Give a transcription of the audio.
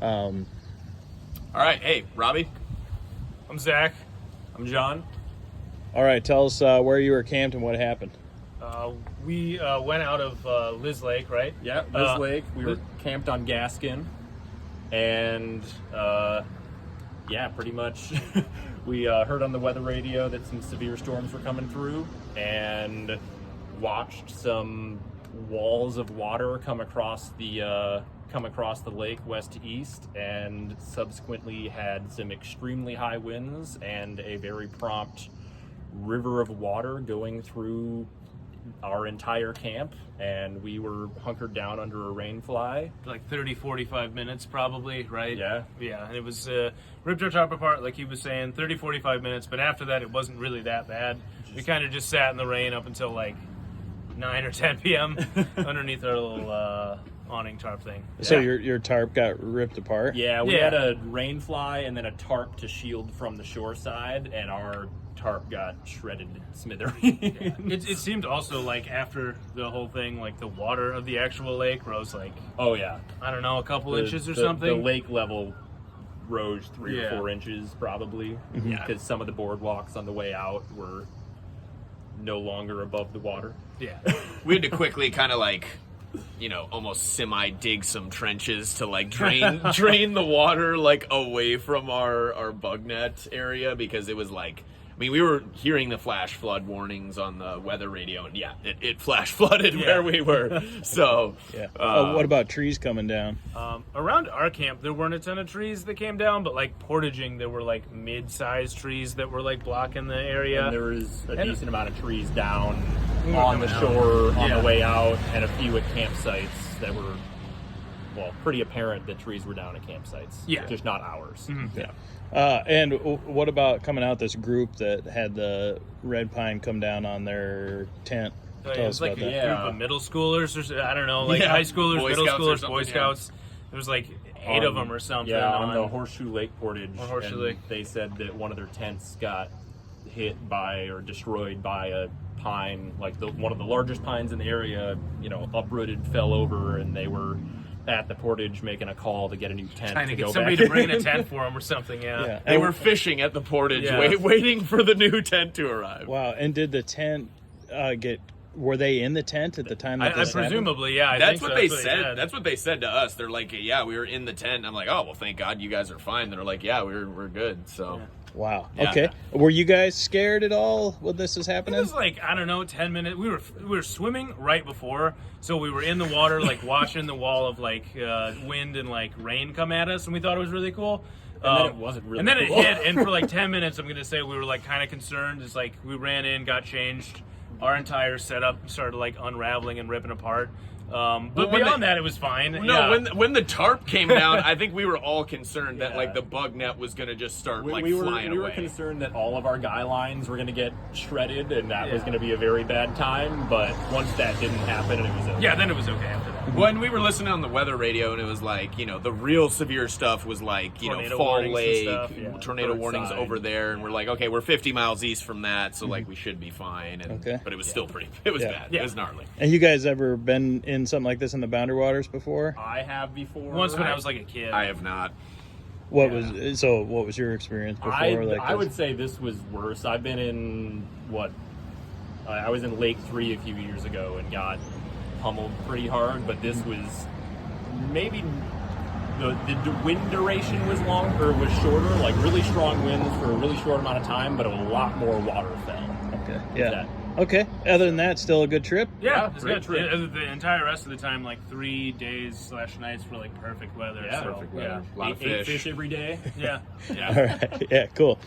All right. Hey, Robbie. I'm Zach. I'm John. All right, tell us where you were camped and what happened. We went out of Liz Lake, right? Yeah, Liz Lake. We were camped on Gaskin, and pretty much we heard on the weather radio that some severe storms were coming through, and watched some walls of water come across the lake west to east, and subsequently had some extremely high winds and a very prompt river of water going through our entire camp, and we were hunkered down under a rain fly. Like 30, 45 minutes probably, right? Yeah. Yeah, and it was ripped our tarp apart, like he was saying, 30, 45 minutes, but after that it wasn't really that bad. We kind of just sat in the rain up until like 9 or 10 p.m. underneath our little awning tarp thing. So your tarp got ripped apart? Yeah, we had a rain fly and then a tarp to shield from the shore side, and our tarp got shredded smithereens. It seemed also like after the whole thing, like the water of the actual lake rose like, oh yeah, I don't know, a couple inches or something. The lake level rose 3 or 4 inches probably, because some of the boardwalks on the way out were no longer above the water. Yeah. We had to quickly kind of like, almost semi-dig some trenches to like drain the water like away from our bug net area, because it was like, we were hearing the flash flood warnings on the weather radio, and it flash flooded where we were. So, what about trees coming down? Around our camp, there weren't a ton of trees that came down, but like portaging, there were like mid-sized trees that were like blocking the area. And there was a decent amount of trees down on the shore on the way out, and a few at campsites that were, pretty apparent that trees were down at campsites. Yeah. Just not ours. Mm-hmm. Yeah. And what about coming out this group that had the red pine come down on their tent? It Tell was us like about a that. group of middle schoolers, or I don't know, like high schoolers, Boy middle Scouts or schoolers, something, Boy Scouts. There was like 8 of them or something. Yeah, on the Horseshoe Lake Portage. On Horseshoe and Lake. They said that one of their tents got hit by or destroyed by a pine, like one of the largest pines in the area, uprooted, fell over, and they were at the portage making a call to get a new tent. Trying to get go somebody back. to bring in a tent for them or something, Yeah. they were fishing at the portage, Yeah. waiting for the new tent to arrive. Wow, and did the tent were they in the tent at the time that I this happened? presumably, yeah. That's think what so. they That's said. said. That's what they said to us. They're like, "Yeah, we were in the tent." I'm like, "Oh, well, thank God you guys are fine." They're like, "Yeah, we're good." So, Wow. Yeah. Okay. Were you guys scared at all when this is It happening? was like, I don't know, 10 minutes. We were swimming right before, so we were in the water, like watching the wall of like wind and like rain come at us, and we thought it was really cool. And then it wasn't really And then cool. it hit, and for like 10 minutes, I'm gonna say we were like kind of concerned. It's like we ran in, got changed, our entire setup started like unraveling and ripping apart. But when beyond that, it was fine. no, Yeah. when the tarp came down, I think we were all concerned that like the bug net was gonna just start We flying away. were concerned that all of our guy lines were going to get shredded, and that was going to be a very bad time. But once that didn't happen, it was okay. Yeah, then it was okay after that. When we were listening on the weather radio, and it was like, the real severe stuff was like, Tornado Fall warnings and Lake, stuff, yeah. tornado warnings Burnside. over there, and we're like, okay, we're 50 miles east from that, so like we should be fine. And, Okay. But it was still it was bad. Yeah. It was gnarly. And you guys ever been in something like this in the Boundary Waters before? I have before. Once when I was like a kid. I have not. What was your experience before? I would say this was worse. I've been in I was in Lake 3 a few years ago and got pummeled pretty hard, but this was maybe the wind duration was shorter, like really strong winds for a really short amount of time, but a lot more water fell. Okay. Yeah. That- Okay. Other than that, still a good trip. Yeah, it's great good. trip. The entire rest of the time, like 3 days / nights for like perfect weather. Yeah, so, perfect weather. Yeah. A lot of Ate fish. fish every day. Yeah. Yeah. All right. Yeah. Cool.